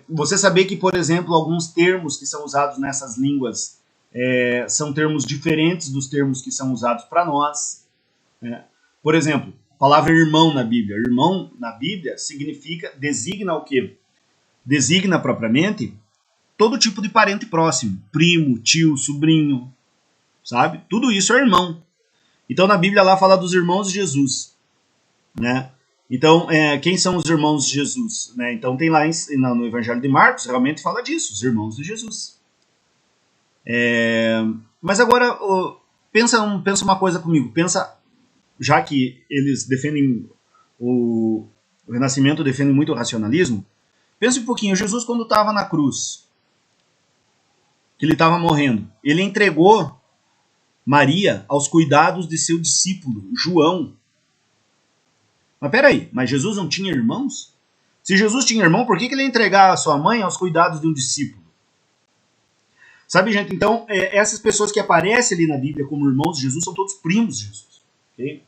Você saber que, por exemplo, alguns termos que são usados nessas línguas são termos diferentes dos termos que são usados para nós. Por exemplo, a palavra irmão na Bíblia. Irmão na Bíblia designa o quê? Designa propriamente todo tipo de parente próximo. Primo, tio, sobrinho, sabe? Tudo isso é irmão. Então na Bíblia lá fala dos irmãos de Jesus, né? Então, quem são os irmãos de Jesus? Né? Então tem lá no Evangelho de Marcos, realmente fala disso, os irmãos de Jesus. Mas agora, pensa uma coisa comigo. Pensa, já que eles defendem, o Renascimento defende muito o racionalismo, pensa um pouquinho, Jesus quando estava na cruz, que ele estava morrendo, ele entregou Maria aos cuidados de seu discípulo, João. Mas peraí, mas Jesus não tinha irmãos? Se Jesus tinha irmão, por que ele ia entregar a sua mãe aos cuidados de um discípulo? Sabe, gente, então, essas pessoas que aparecem ali na Bíblia como irmãos de Jesus são todos primos de Jesus. Okay?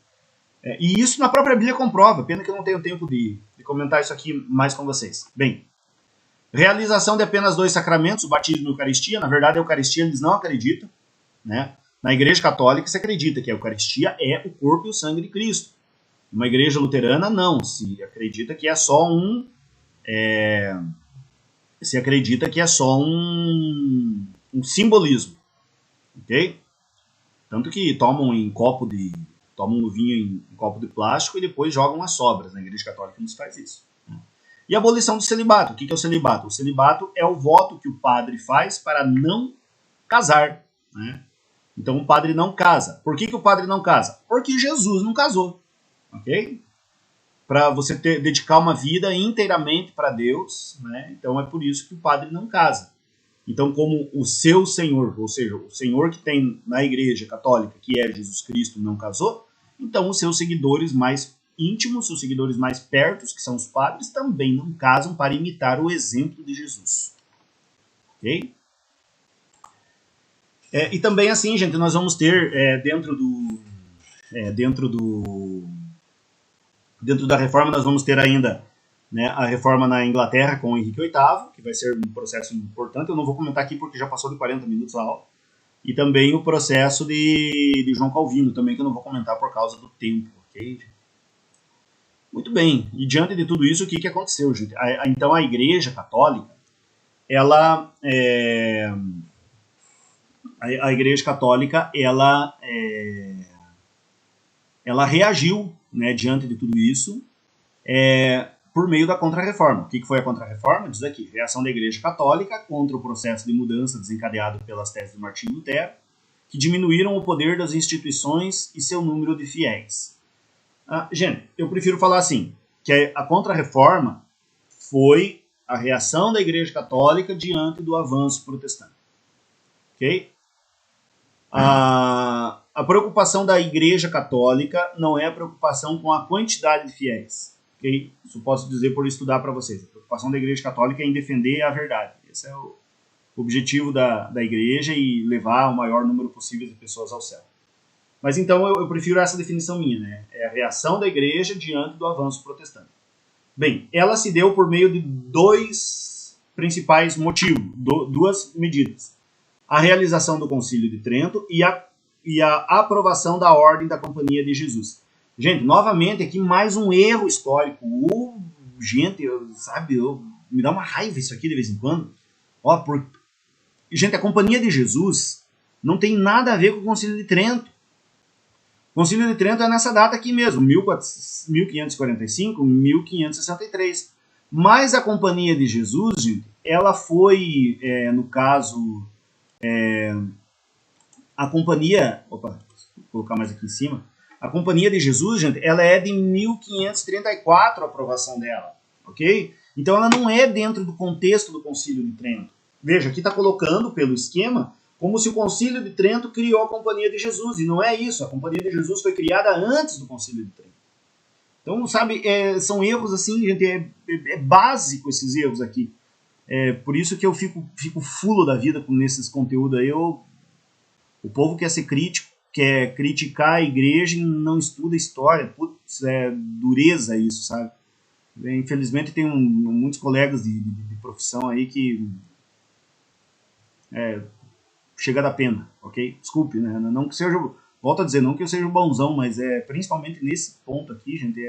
E isso na própria Bíblia comprova, pena que eu não tenho tempo de comentar isso aqui mais com vocês. Bem, realização de apenas 2 sacramentos, o batismo e a Eucaristia. Na verdade, a Eucaristia eles não acreditam, né? Na Igreja Católica se acredita que a Eucaristia é o corpo e o sangue de Cristo. Uma igreja luterana não, se acredita que é só um simbolismo, ok? Tanto que tomam o vinho em copo de plástico e depois jogam as sobras. Na Igreja Católica não se faz isso. Né? E a abolição do celibato. O que é o celibato? O celibato é o voto que o padre faz para não casar, né? Então o padre não casa. Por que o padre não casa? Porque Jesus não casou. Ok? Para você dedicar uma vida inteiramente para Deus, né? Então é por isso que o padre não casa. Então, como o seu Senhor, ou seja, o Senhor que tem na Igreja Católica, que é Jesus Cristo, não casou, então os seus seguidores mais íntimos, os seguidores mais pertos, que são os padres, também não casam para imitar o exemplo de Jesus. Ok? E também assim, gente, nós vamos ter dentro da reforma nós vamos ter ainda, né, a reforma na Inglaterra com o Henrique VIII, que vai ser um processo importante. Eu não vou comentar aqui porque já passou de 40 minutos a aula. E também o processo de João Calvino, também, que eu não vou comentar por causa do tempo, ok? Muito bem, e diante de tudo isso, o que aconteceu, gente? Então a Igreja Católica, ela a Igreja Católica, ela reagiu, né, diante de tudo isso, por meio da Contra-Reforma. O que foi a Contra-Reforma? Diz aqui, reação da Igreja Católica contra o processo de mudança desencadeado pelas teses de Martinho Lutero, que diminuíram o poder das instituições e seu número de fiéis. Gente, eu prefiro falar assim, que a Contra-Reforma foi a reação da Igreja Católica diante do avanço protestante. Ok? A preocupação da Igreja Católica não é a preocupação com a quantidade de fiéis. Okay? Isso posso dizer por estudar para vocês. A preocupação da Igreja Católica é em defender a verdade. Esse é o objetivo da Igreja, e levar o maior número possível de pessoas ao céu. Mas então eu prefiro essa definição minha, né? É a reação da Igreja diante do avanço protestante. Bem, ela se deu por meio de dois principais motivos, duas medidas. A realização do Concílio de Trento e a aprovação da Ordem da Companhia de Jesus. Gente, novamente, aqui mais um erro histórico. Gente, me dá uma raiva isso aqui de vez em quando. Gente, a Companhia de Jesus não tem nada a ver com o Concílio de Trento. O Concílio de Trento é nessa data aqui mesmo, 1545, 1563. Mas a Companhia de Jesus, gente, ela foi, no caso, a Companhia... Opa, vou colocar mais aqui em cima. A Companhia de Jesus, gente, ela é de 1534 a aprovação dela, ok? Então ela não é dentro do contexto do Concílio de Trento. Veja, aqui está colocando pelo esquema como se o Concílio de Trento criou a Companhia de Jesus, e não é isso. A Companhia de Jesus foi criada antes do Concílio de Trento. Então, sabe, são erros assim, gente, é básico esses erros aqui. Por isso que eu fico fulo da vida com esses conteúdos aí. O povo quer ser crítico, quer criticar a igreja e não estuda história. Putz, é dureza isso, sabe? Infelizmente tem muitos colegas de profissão aí que chega da pena, ok? Desculpe, né? Não que seja, volto a dizer, não que eu seja bonzão, mas principalmente nesse ponto aqui, gente,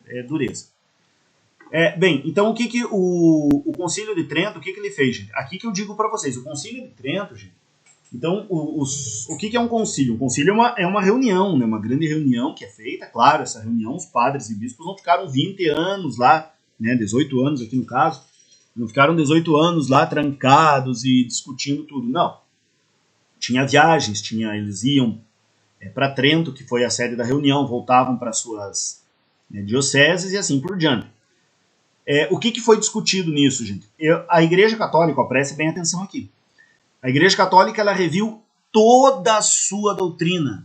é dureza. Bem, então o que o Concílio de Trento, o que ele fez, gente? Aqui que eu digo para vocês, o Concílio de Trento, gente, então o que é um concílio? Um concílio é uma reunião, né? Uma grande reunião que é feita, claro, essa reunião, os padres e bispos não ficaram 20 anos lá, né? 18 anos aqui no caso, não ficaram 18 anos lá trancados e discutindo tudo, não. Tinha viagens, eles iam para Trento, que foi a sede da reunião, voltavam para suas dioceses e assim por diante. O que foi discutido nisso, gente? A Igreja Católica, preste bem atenção aqui, a Igreja Católica ela reviu toda a sua doutrina.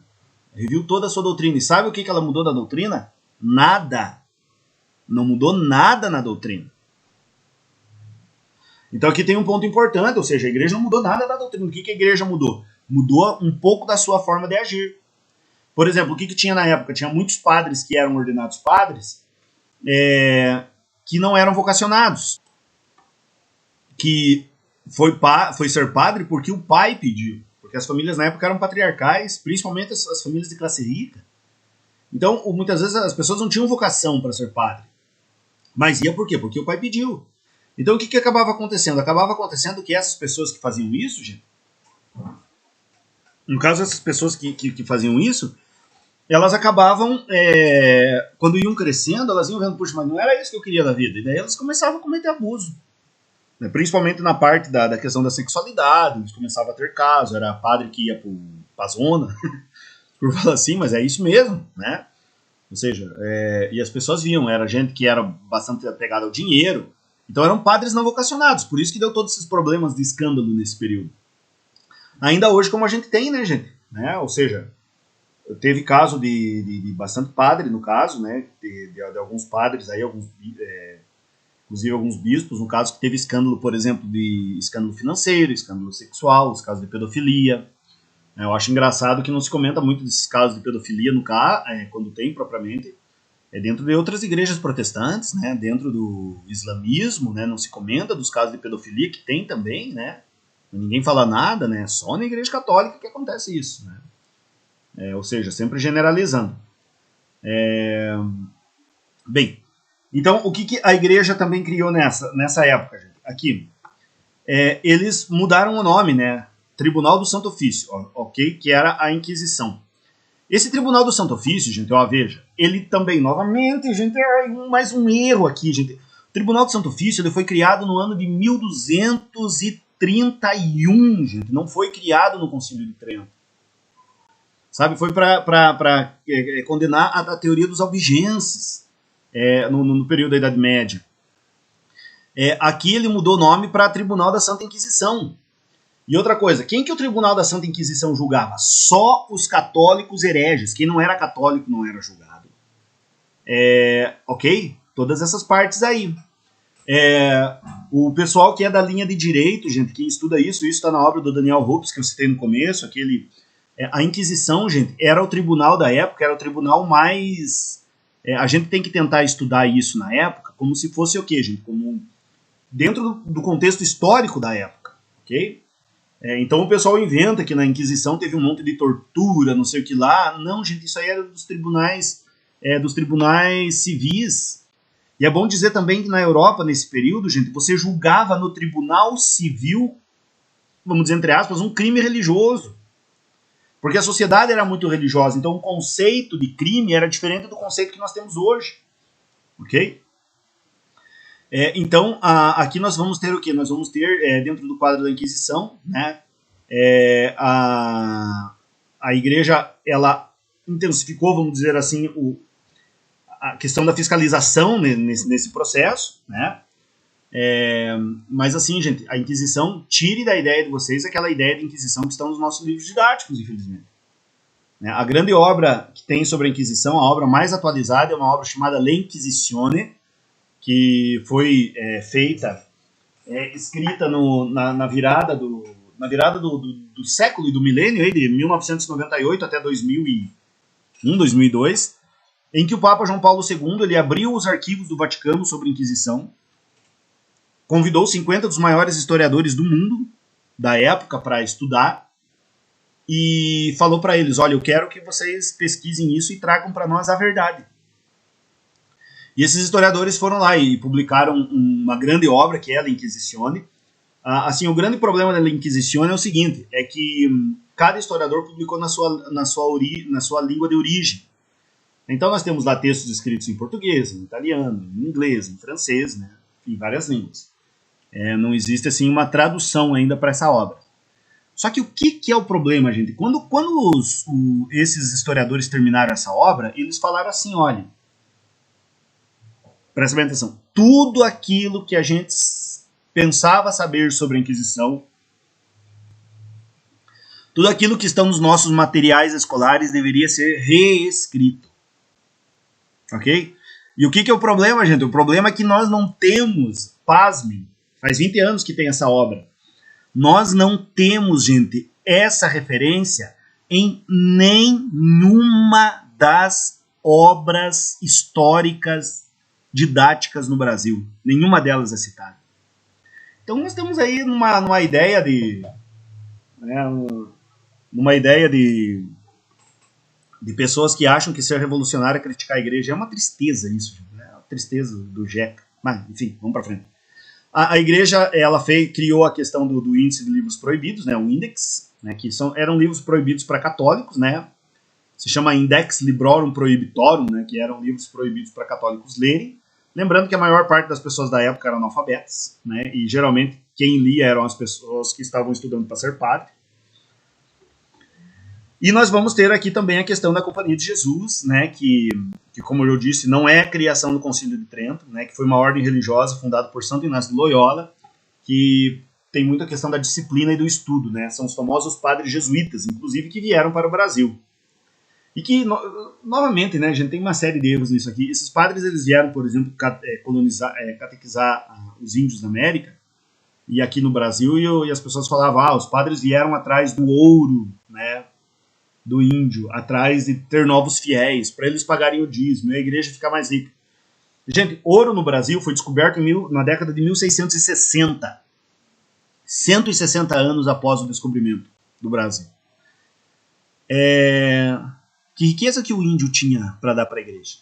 E sabe o que ela mudou da doutrina? Nada. Não mudou nada na doutrina. Então aqui tem um ponto importante, ou seja, a igreja não mudou nada da doutrina. O que a igreja mudou? Mudou um pouco da sua forma de agir. Por exemplo, o que tinha na época? Tinha muitos padres que eram ordenados padres que não eram vocacionados. Que foi ser padre porque o pai pediu. Porque as famílias na época eram patriarcais, principalmente as famílias de classe rica. Então, muitas vezes as pessoas não tinham vocação para ser padre. Mas ia por quê? Porque o pai pediu. Então o que acabava acontecendo? Acabava acontecendo que essas pessoas que faziam isso, gente, no caso essas pessoas que faziam isso, elas acabavam, quando iam crescendo, elas iam vendo, puxa, mas não era isso que eu queria da vida. E daí elas começavam a cometer abuso. Né? Principalmente na parte da questão da sexualidade, eles começavam a ter caso, era padre que ia pra zona, por falar assim, mas é isso mesmo, né? Ou seja, e as pessoas viam, era gente que era bastante apegada ao dinheiro, então eram padres não vocacionados, por isso que deu todos esses problemas de escândalo nesse período. Ainda hoje, como a gente tem, né, gente? Né? Ou seja, teve caso de bastante padre, no caso, né? De alguns padres aí, inclusive alguns bispos, no caso que teve escândalo, por exemplo, de escândalo financeiro, escândalo sexual, os casos de pedofilia. Eu acho engraçado que não se comenta muito desses casos de pedofilia no CA, quando tem propriamente, dentro de outras igrejas protestantes, né, dentro do islamismo, né, não se comenta dos casos de pedofilia, que tem também, né, ninguém fala nada, né, só na igreja católica que acontece isso, né, ou seja, sempre generalizando. Bem, então o que a igreja também criou nessa época, gente? Aqui, eles mudaram o nome, né, Tribunal do Santo Ofício, ok, que era a Inquisição. Esse Tribunal do Santo Ofício, gente, ó, veja, ele também, novamente, gente, mais um erro aqui, gente. O Tribunal do Santo Ofício ele foi criado no ano de 1231, gente, não foi criado no Concílio de Trento. Sabe, foi para condenar a teoria dos albigenses no período da Idade Média. Aqui ele mudou o nome para Tribunal da Santa Inquisição. E outra coisa, quem que o Tribunal da Santa Inquisição julgava? Só os católicos hereges. Quem não era católico não era julgado. Ok? Todas essas partes aí. O pessoal que é da linha de direito, gente, quem estuda isso está na obra do Daniel Hopes, que eu citei no começo, a Inquisição, gente, era o tribunal da época, era o tribunal mais... a gente tem que tentar estudar isso na época como se fosse o quê, gente? Como dentro do contexto histórico da época, ok? Então o pessoal inventa que na Inquisição teve um monte de tortura, não sei o que lá. Não, gente, isso aí era dos tribunais civis. E é bom dizer também que na Europa, nesse período, gente, você julgava no tribunal civil, vamos dizer entre aspas, um crime religioso. Porque a sociedade era muito religiosa, então o conceito de crime era diferente do conceito que nós temos hoje. Ok? Então, aqui nós vamos ter o quê? Nós vamos ter, dentro do quadro da Inquisição, né, a igreja ela intensificou, vamos dizer assim, a questão da fiscalização nesse processo, né? Mas assim, gente, a Inquisição, tire da ideia de vocês aquela ideia de Inquisição que estão nos nossos livros didáticos, infelizmente. A grande obra que tem sobre a Inquisição, a obra mais atualizada, é uma obra chamada Le Inquisitione, que foi feita, escrita na virada do século e do milênio, de 1998 até 2001, 2002, em que o Papa João Paulo II ele abriu os arquivos do Vaticano sobre a Inquisição, convidou 50 dos maiores historiadores do mundo, da época, para estudar, e falou para eles, olha, eu quero que vocês pesquisem isso e tragam para nós a verdade. E esses historiadores foram lá e publicaram uma grande obra, que é a Inquisitione. Assim, o grande problema da Inquisitione é o seguinte, é que cada historiador publicou na sua língua de origem. Então nós temos lá textos escritos em português, em italiano, em inglês, em francês, né, em várias línguas. Não existe assim uma tradução ainda para essa obra. Só que o que é o problema, gente? Quando esses historiadores terminaram essa obra, eles falaram assim, olha, presta bem atenção, tudo aquilo que a gente pensava saber sobre a Inquisição, tudo aquilo que está nos nossos materiais escolares deveria ser reescrito. Ok? E o que é o problema, gente? O problema é que nós não temos, pasmem, faz 20 anos que tem essa obra, nós não temos, gente, essa referência em nenhuma das obras históricas didáticas no Brasil. Nenhuma delas é citada. Então nós estamos aí numa ideia de... numa ideia de pessoas que acham que ser revolucionário é criticar a igreja. É uma tristeza isso, né? É uma tristeza do Jeca. Mas, enfim, vamos para frente. A igreja ela criou a questão do índice de livros proibidos, né, o Index, né, que eram livros proibidos para católicos, né, se chama Index Librorum Prohibitorum, né, que eram livros proibidos para católicos lerem. Lembrando que a maior parte das pessoas da época eram analfabetas, né, e geralmente quem lia eram as pessoas que estavam estudando para ser padre. E nós vamos ter aqui também a questão da Companhia de Jesus, né, que como eu disse, não é a criação do Concílio de Trento, né, que foi uma ordem religiosa fundada por Santo Inácio de Loyola, que tem muita questão da disciplina e do estudo, né, são os famosos padres jesuítas, inclusive, que vieram para o Brasil. E que, novamente, né, a gente tem uma série de erros nisso aqui. Esses padres eles vieram, por exemplo, catequizar os índios da América, e aqui no Brasil, e as pessoas falavam, os padres vieram atrás do ouro, né, do índio atrás de ter novos fiéis, para eles pagarem o dízimo e a igreja ficar mais rica. Gente, ouro no Brasil foi descoberto na década de 1660. 160 anos após o descobrimento do Brasil. Que riqueza que o índio tinha para dar para a igreja?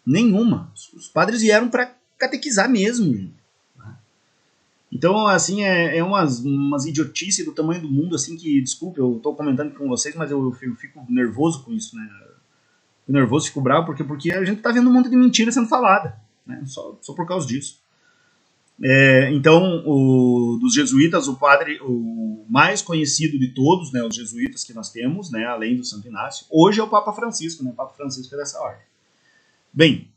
Nenhuma. Os padres vieram para catequizar mesmo, gente. Então, assim, umas idiotices do tamanho do mundo, assim, que, desculpe, eu tô comentando com vocês, mas eu fico nervoso com isso, né? Fico nervoso, fico bravo, porque a gente tá vendo um monte de mentira sendo falada, né? Só por causa disso. Então, dos jesuítas, o mais conhecido de todos, né, os jesuítas que nós temos, né, além do Santo Inácio, hoje é o Papa Francisco, né? O Papa Francisco é dessa ordem. Bem,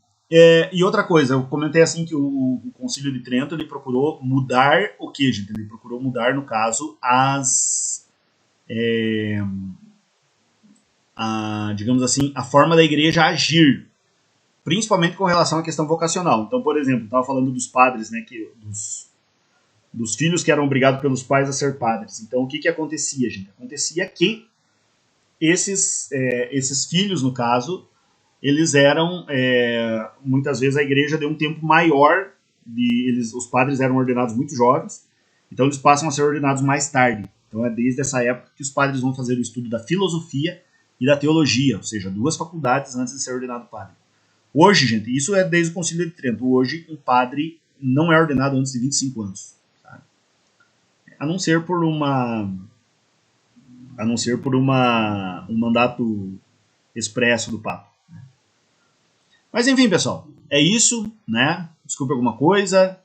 e outra coisa, eu comentei assim que o Concílio de Trento ele procurou mudar o que, gente? Ele procurou mudar, no caso, digamos assim, a forma da igreja agir, principalmente com relação à questão vocacional. Então, por exemplo, estava falando dos padres, né, dos filhos que eram obrigados pelos pais a ser padres. Então, o que acontecia, gente? Acontecia que esses filhos, no caso, eles eram, muitas vezes a igreja deu um tempo maior, os padres eram ordenados muito jovens, então eles passam a ser ordenados mais tarde. Então é desde essa época que os padres vão fazer o estudo da filosofia e da teologia, ou seja, 2 faculdades antes de ser ordenado padre. Hoje, gente, isso é desde o Concílio de Trento, hoje um padre não é ordenado antes de 25 anos. Tá? A não ser por um mandato expresso do Papa. Mas enfim, pessoal, é isso, né? Desculpe alguma coisa.